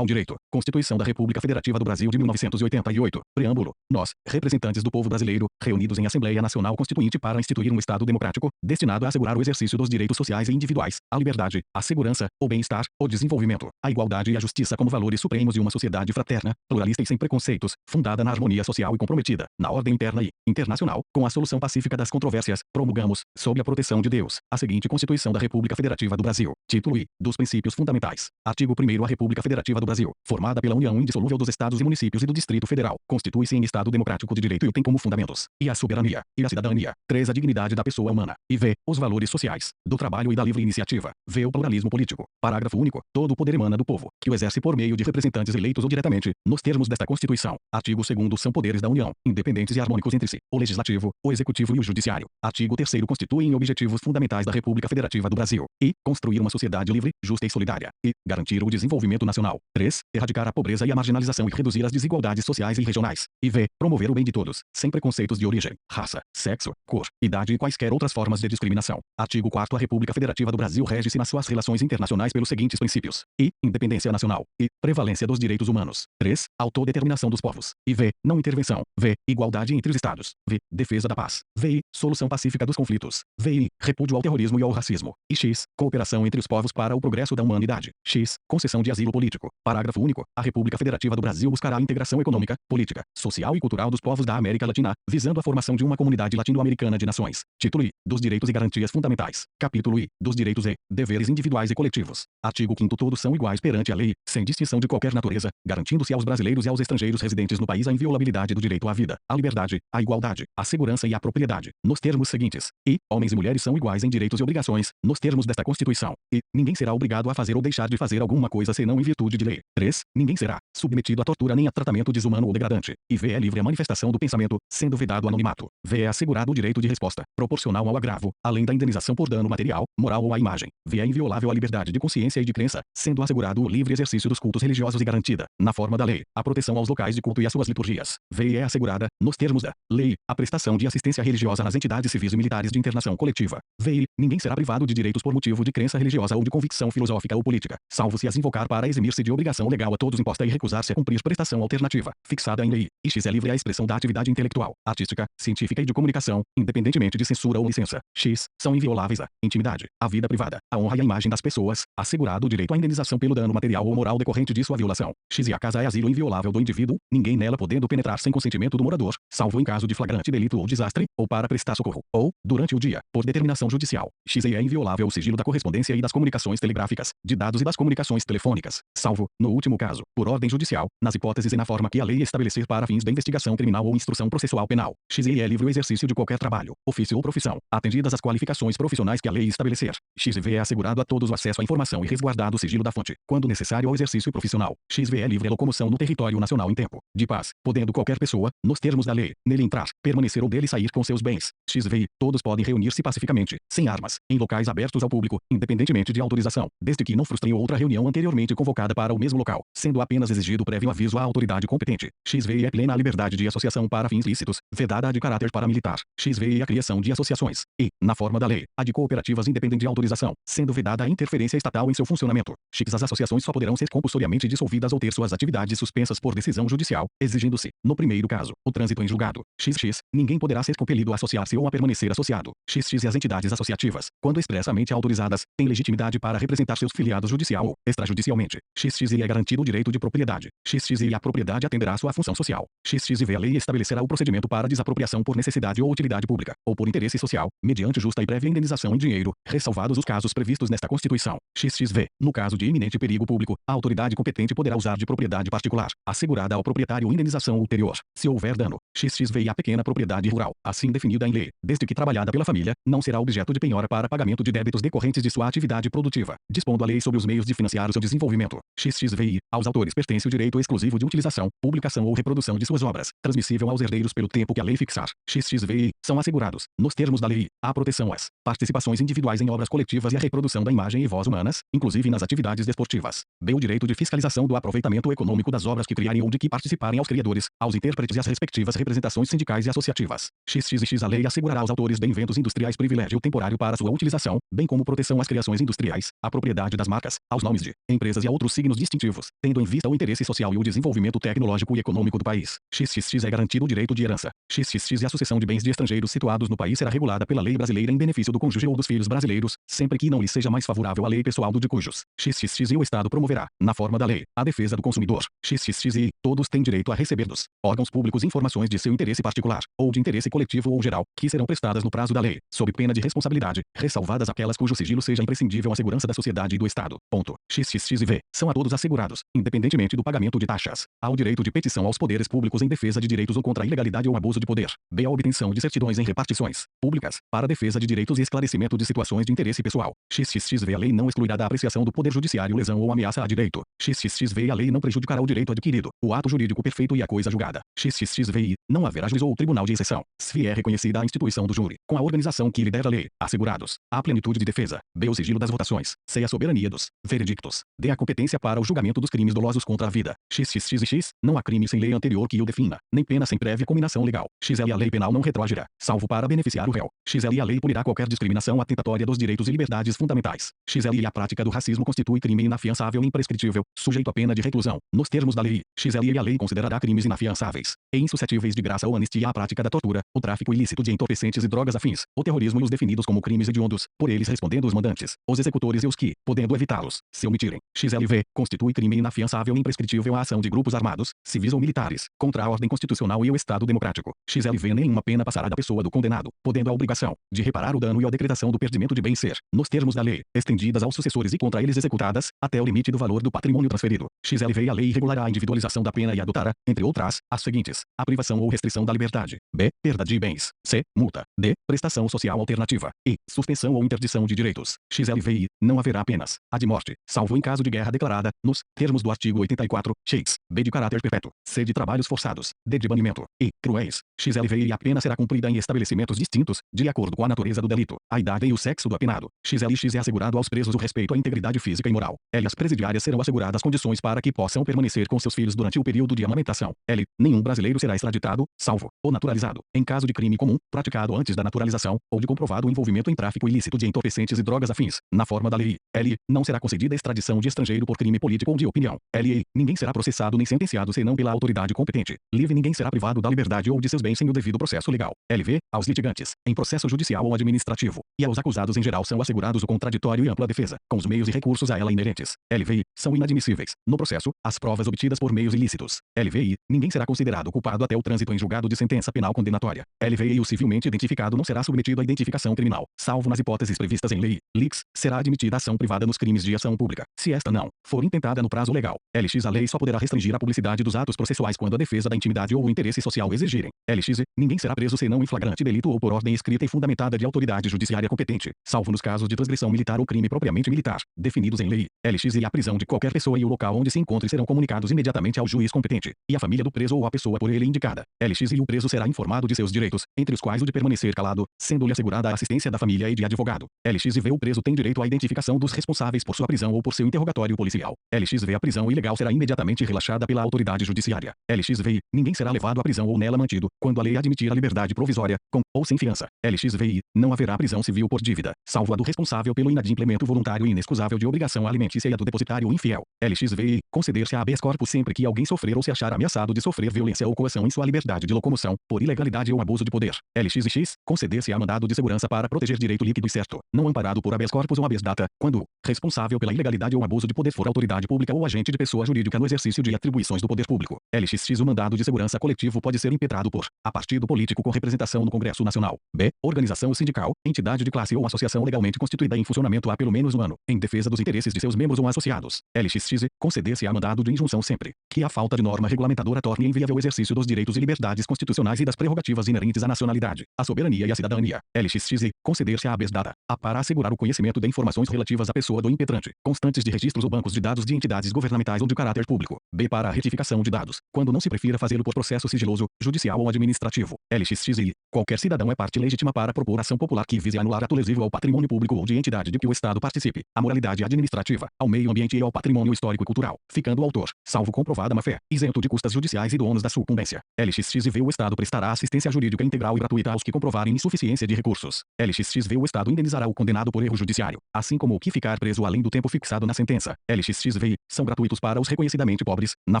ao direito. Constituição da República Federativa do Brasil de 1988. Preâmbulo. Nós, representantes do povo brasileiro, reunidos em Assembleia Nacional Constituinte para instituir um Estado democrático, destinado a assegurar o exercício dos direitos sociais e individuais, a liberdade, a segurança, o bem-estar, o desenvolvimento, a igualdade e a justiça como valores supremos de uma sociedade fraterna, pluralista e sem preconceitos, fundada na harmonia social e comprometida, na ordem interna e internacional, com a solução pacífica das controvérsias, promulgamos, sob a proteção de Deus, a seguinte Constituição da República Federativa do Brasil. Título I. Dos princípios fundamentais. Artigo 1º. A República Federativa do Brasil, formada pela união indissolúvel dos Estados e municípios e do Distrito Federal, constitui-se em Estado democrático de direito e tem como fundamentos e a soberania, e a cidadania. 3. A dignidade da pessoa humana. E v. Os valores sociais, do trabalho e da livre iniciativa. V. O pluralismo político. Parágrafo único. Todo o poder emana do povo, que o exerce por meio de representantes eleitos ou diretamente, nos termos desta Constituição. Artigo 2º. São poderes da União, independentes e harmônicos entre si, o Legislativo, o Executivo e o Judiciário. Artigo 3º. Constituem objetivos fundamentais da República Federativa do Brasil. I. Construir uma sociedade livre, justa e solidária. E. Garantir o desenvolvimento nacional. 3. Erradicar a pobreza e a marginalização e reduzir as desigualdades sociais e regionais. E v. Promover o bem de todos, sem preconceitos de origem, raça, sexo, cor, idade e quaisquer outras formas de discriminação. Artigo 4º. A República Federativa do Brasil rege-se nas suas relações internacionais pelos seguintes princípios. I. Independência nacional. I. Prevalência dos direitos humanos. 3. Autodeterminação dos povos. E v. Não intervenção. V. Igualdade entre os Estados. V. Defesa da paz. VI. Solução pacífica dos conflitos. VI. Repúdio ao terrorismo e ao racismo. E x. Cooperação entre os povos para o progresso da humanidade. X. Concessão de asilo político. Parágrafo único. A República Federativa do Brasil buscará a integração econômica, política, social e cultural dos povos da América Latina, visando a formação de uma comunidade latino-americana de nações. Título I. Dos direitos e garantias fundamentais. Capítulo I. Dos direitos e deveres individuais e coletivos. Artigo 5º. Todos são iguais perante a lei, sem distinção de qualquer natureza, garantindo-se aos brasileiros e aos estrangeiros residentes no país a inviolabilidade do direito à vida, à liberdade, à igualdade, à segurança e à propriedade, nos termos seguintes. E homens e mulheres são iguais em direitos e obrigações, nos termos desta Constituição. E ninguém será obrigado a fazer ou deixar de fazer alguma coisa senão em virtude de lei. 3. Ninguém será submetido a tortura nem a tratamento desumano ou degradante. E v. É livre a manifestação do pensamento, sendo vedado o anonimato. V. É assegurado o direito de resposta, proporcional ao agravo, além da indenização por dano material, moral ou à imagem. V. É inviolável a liberdade de consciência e de crença, sendo assegurado o livre exercício dos cultos religiosos e garantida, na forma da lei, a proteção aos locais de culto e às suas liturgias. V. É assegurada, nos termos da lei, a prestação de assistência religiosa nas entidades civis e militares de internação coletiva. V. Ninguém será privado de direitos por motivo de crença religiosa ou de convicção filosófica ou política, salvo se as invocar para eximir-se de obrigação legal a todos imposta e recusar-se a cumprir prestação alternativa, fixada em lei. E x. É livre a expressão da atividade intelectual, artística, científica e de comunicação, independentemente de censura ou licença. X. São invioláveis a intimidade, a vida privada, a honra e a imagem das pessoas, assegurado o direito à indenização pelo dano material ou moral decorrente de sua violação. X. E a casa é asilo inviolável do indivíduo, ninguém nela podendo penetrar sem consentimento do morador, salvo em caso de flagrante delito ou desastre, ou para prestar socorro, ou, durante o dia, por determinação judicial. X. E é inviolável o sigilo da correspondência e das comunicações telegráficas, de dados e das comunicações telefônicas, salvo, no último caso, por ordem judicial, nas hipóteses e na forma que a lei estabelecer para fins da investigação criminal ou instrução processual penal. X. E é livre o exercício de qualquer trabalho, ofício ou profissão, atendidas as qualificações profissionais que a lei estabelecer. X. V. É assegurado a todos o acesso à informação e resguardado o sigilo da fonte, quando necessário ao exercício profissional. X. V. É livre a locomoção no território nacional em tempo de paz, podendo qualquer pessoa, nos termos da lei, nele entrar, permanecer ou dele sair com seus bens. X. V. Todos podem reunir-se pacificamente, sem armas, em locais abertos ao público, independentemente de autorização, desde que não frustrem outra reunião anteriormente convocada para o mesmo local, sendo apenas exigido prévio aviso à autoridade competente. X. V. É plena a liberdade de associação para fins lícitos, vedada a de caráter paramilitar. X. V. E a criação de associações. E, na forma da lei, a de cooperativas independente de autorização, sendo vedada a interferência estatal em seu funcionamento. X. As associações só poderão ser compulsoriamente dissolvidas ou ter suas atividades suspensas por decisão judicial, exigindo-se, no primeiro caso, o trânsito em julgado. XX. Ninguém poderá ser compelido a associar-se ou a permanecer associado. XX. E as entidades associativas, quando expressamente autorizadas, têm legitimidade para representar seus filiados judicial ou extrajudicialmente. XX. E é garantido o direito de propriedade. XX. E a propriedade atenderá à sua função social. XX. V. A lei estabelecerá o procedimento para desapropriação por necessidade ou utilidade pública, ou por interesse social, mediante justa e prévia indenização em dinheiro, ressalvados os casos previstos nesta Constituição. XXV. No caso de iminente perigo público, a autoridade competente poderá usar de propriedade particular, assegurada ao proprietário indenização ulterior, se houver dano. XXV. E a pequena propriedade rural, assim definida em lei, desde que trabalhada pela família, não será objeto de penhora para pagamento de débitos decorrentes de sua atividade produtiva, dispondo a lei sobre os meios de financiar o seu desenvolvimento. XXVI. Aos autores pertence o direito exclusivo de utilização, publicação ou reprodução de suas obras, transmissível aos herdeiros pelo tempo que a lei fixar. XXVI. São assegurados, nos termos da lei, a proteção às participações individuais em obras coletivas e a reprodução da imagem e voz humanas, inclusive nas atividades desportivas. B. O direito de fiscalização do aproveitamento econômico das obras que criarem ou de que participarem aos criadores, aos intérpretes e às respectivas representações sindicais e associativas. XX. A lei assegurará aos autores de inventos industriais privilégio temporário para sua utilização, bem como proteção às criações industriais, à propriedade das marcas, aos nomes de empresas e a outros signos distintivos distintivos, tendo em vista o interesse social e o desenvolvimento tecnológico e econômico do país. XXX é garantido o direito de herança. XXX e a sucessão de bens de estrangeiros situados no país será regulada pela lei brasileira em benefício do cônjuge ou dos filhos brasileiros, sempre que não lhe seja mais favorável a lei pessoal do de cujos. XXX e o Estado promoverá, na forma da lei, a defesa do consumidor. XXX e todos têm direito a receber dos órgãos públicos informações de seu interesse particular, ou de interesse coletivo ou geral, que serão prestadas no prazo da lei, sob pena de responsabilidade, ressalvadas aquelas cujo sigilo seja imprescindível à segurança da sociedade e do Estado. Ponto. XXX e V são a todos assegurados, independentemente do pagamento de taxas. Há o direito de petição aos poderes públicos em defesa de direitos ou contra a ilegalidade ou abuso de poder. B. A obtenção de certidões em repartições públicas, para a defesa de direitos e esclarecimento de situações de interesse pessoal. XXXV. A lei não excluirá da apreciação do Poder Judiciário lesão ou ameaça a direito. XXXV. A lei não prejudicará o direito adquirido, o ato jurídico perfeito e a coisa julgada. XXXVI. Não haverá juiz ou tribunal de exceção, se é reconhecida a instituição do júri, com a organização que lhe der a lei. Assegurados: a plenitude de defesa. B. O sigilo das votações. C. A soberania dos veredictos. D. A competência para o julgamento dos crimes dolosos contra a vida. XXX e X. Não há crime sem lei anterior que o defina, nem pena sem prévia cominação legal. XL. A lei penal não retroagirá, salvo para beneficiar o réu. XL. A lei punirá qualquer discriminação atentatória dos direitos e liberdades fundamentais. XL. A prática do racismo constitui crime inafiançável e imprescritível, sujeito à pena de reclusão, nos termos da lei. XL. A lei considerará crimes inafiançáveis e insuscetíveis de graça ou anistia a prática da tortura, o tráfico ilícito de entorpecentes e drogas afins, o terrorismo e os definidos como crimes hediondos, por eles respondendo os mandantes, os executores e os que, podendo evitá-los, se omitirem. XLV. Constitui crime inafiançável e imprescritível a ação de grupos armados, civis ou militares, contra a ordem constitucional e o Estado democrático. XLV. Nenhuma pena passará da pessoa do condenado, podendo a obrigação de reparar o dano e a decretação do perdimento de bem ser, nos termos da lei, estendidas aos sucessores e contra eles executadas, até o limite do valor do patrimônio transferido. XLV. A lei regulará a individualização da pena e adotará, entre outras, as seguintes: a privação ou restrição da liberdade. B. Perda de bens. C. Multa. D. Prestação social alternativa. E. Suspensão ou interdição de direitos. XLVI. Não haverá apenas a de morte, salvo em caso de guerra declarada, nos termos do artigo 84, x. B. De caráter perpétuo. C. De trabalhos forçados. D. De banimento. E. Cruéis. XLVI. A pena será cumprida em estabelecimentos distintos, de acordo com a natureza do delito, a idade e o sexo do apenado. XLX. É assegurado aos presos o respeito à integridade física e moral. L. As presidiárias serão asseguradas condições para que possam permanecer com seus filhos durante o período de amamentação. L. Nenhum brasileiro será extraditado, salvo, ou naturalizado, em caso de crime comum, praticado antes da naturalização, ou de comprovado envolvimento em tráfico ilícito de entorpecentes e drogas afins, na forma da lei. L. Não será concedida extradição de estrangeiro por crime político ou de opinião. L. Ninguém será processado nem sentenciado senão pela autoridade competente. Livre. Ninguém será privado da liberdade ou de seus bens sem o devido processo legal. LV. Aos litigantes, em processo judicial ou administrativo, e aos acusados em geral são assegurados o contraditório e ampla defesa, com os meios e recursos a ela inerentes. LVI. São inadmissíveis, no processo, as provas obtidas por meios ilícitos. LVI. Ninguém será considerado culpado até o trânsito em julgado de sentença penal condenatória. LVI. O civilmente identificado não será submetido à identificação criminal, salvo nas hipóteses previstas em lei. LIX. Será admitida ação privada nos crimes de ação pública, se esta não for intentada no prazo legal. LX. A lei só poderá restringir a publicidade dos atos processuais quando a defesa da intimidade ou o interesse social exigirem. LX. Ninguém será preso senão em flagrante delito ou por ordem escrita e fundamentada de autoridade judiciária competente, salvo nos casos de transgressão militar ou crime propriamente militar, definidos em lei. LX. E a prisão de qualquer pessoa e o local onde se encontre serão comunicados imediatamente ao juiz competente, e à família do preso ou à pessoa por ele indicada. LX. E o preso será informado de seus direitos, entre os quais o de permanecer calado, sendo-lhe assegurada a assistência da família e de advogado. LXV. O preso tem direito à identificação dos responsáveis por sua prisão ou por seu interrogatório policial. LXV. A prisão ilegal será imediatamente relaxada pela autoridade judiciária. LXVI. Ninguém será levado à prisão ou nela mantido, quando a lei admitir a liberdade provisória, com ou sem fiança. LXVI. Não haverá prisão civil por dívida, salvo a do responsável pelo inadimplemento voluntário e inexcusável de obrigação alimentícia e a do depositário infiel. LXVI. Conceder-se a habeas corpus sempre que alguém sofrer ou se achar ameaçado de sofrer violência ou coação em sua liberdade de locomoção, por ilegalidade ou abuso de poder. LXX. Conceder-se a mandado de segurança para proteger direito líquido e certo, não amparado por habeas corpus ou habeas data, quando responsável pela ilegalidade ou abuso de poder for autoridade pública ou agente de pessoa jurídica no exercício de atribuições do poder público. LXX. O mandado de segurança coletivo pode ser impetrado por a partido político com representação no Congresso Nacional. B. Organização sindical, entidade de classe ou associação legalmente constituída em funcionamento há pelo menos um ano, em defesa dos interesses de seus membros ou associados. LXX. Conceder-se a mandado de injunção sempre que a falta de norma regulamentadora torne inviável o exercício dos direitos e liberdades constitucionais e das prerrogativas inerentes à nacionalidade, à soberania e à cidadania. LXX. Conceder-se a habeas data, a para assegurar o conhecimento de informações relativas à pessoa do impetrante, constantes de registros ou bancos de dados de entidades governamentais ou de caráter público. B. Para a retificação de dados, quando não se prefira fazê-lo por processo sigiloso, judicial ou administrativo. LXX. Qualquer cidadão é parte legítima para propor ação popular que vise anular ato lesivo ao patrimônio público ou de entidade de que o Estado participe, à moralidade administrativa, ao meio ambiente e ao patrimônio histórico e cultural, ficando o autor, salvo comprovada má-fé, isento de custas judiciais e do ônus da sucumbência. LXXV O Estado prestará assistência jurídica integral e gratuita aos que comprovarem insuficiência de recursos. LXXV O Estado indenizará o condenado por erro judiciário, assim como o que ficar preso além do tempo fixado na sentença. LXXVI são gratuitos para os reconhecidamente pobres, na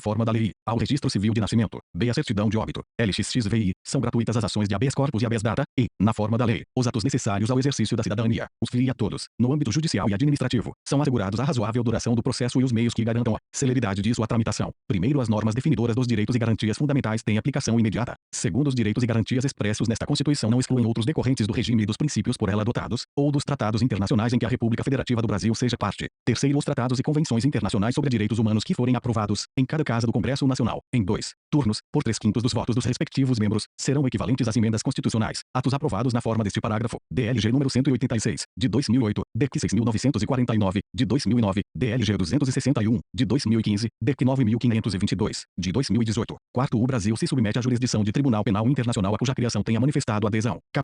forma da lei, ao registro civil de nascimento, b a certidão de óbito. LXXVI são gratuitas as ações de habeas corpus e habeas data, e, na forma da lei, os atos necessários ao exercício da cidadania. Os FII a todos, no âmbito judicial e administrativo, são assegurados a razoável duração do processo e os meios que garantam a celeridade de sua tramitação. Primeiro, as normas definidoras dos direitos e garantias fundamentais têm aplicação imediata. Segundo, os direitos e garantias expressos nesta Constituição não excluem outros decorrentes do regime e dos princípios por ela adotados, ou dos tratados internacionais em que a República Federativa do Brasil seja parte. Terceiro, os tratados e convenções internacionais sobre direitos humanos que forem aprovados, em cada casa do Congresso Nacional, em 2 turnos, por 3/5 dos votos dos respectivos membros, serão equivalentes às emendas constitucionais. Atos aprovados na forma deste parágrafo. DLG número 186, de 2008, DEC 6.949, de 2009, DLG 261, de 2015, DEC 9.522, de 2018. Quarto, o Brasil se submete à jurisdição de Tribunal Penal Internacional a cuja criação tenha manifestado adesão.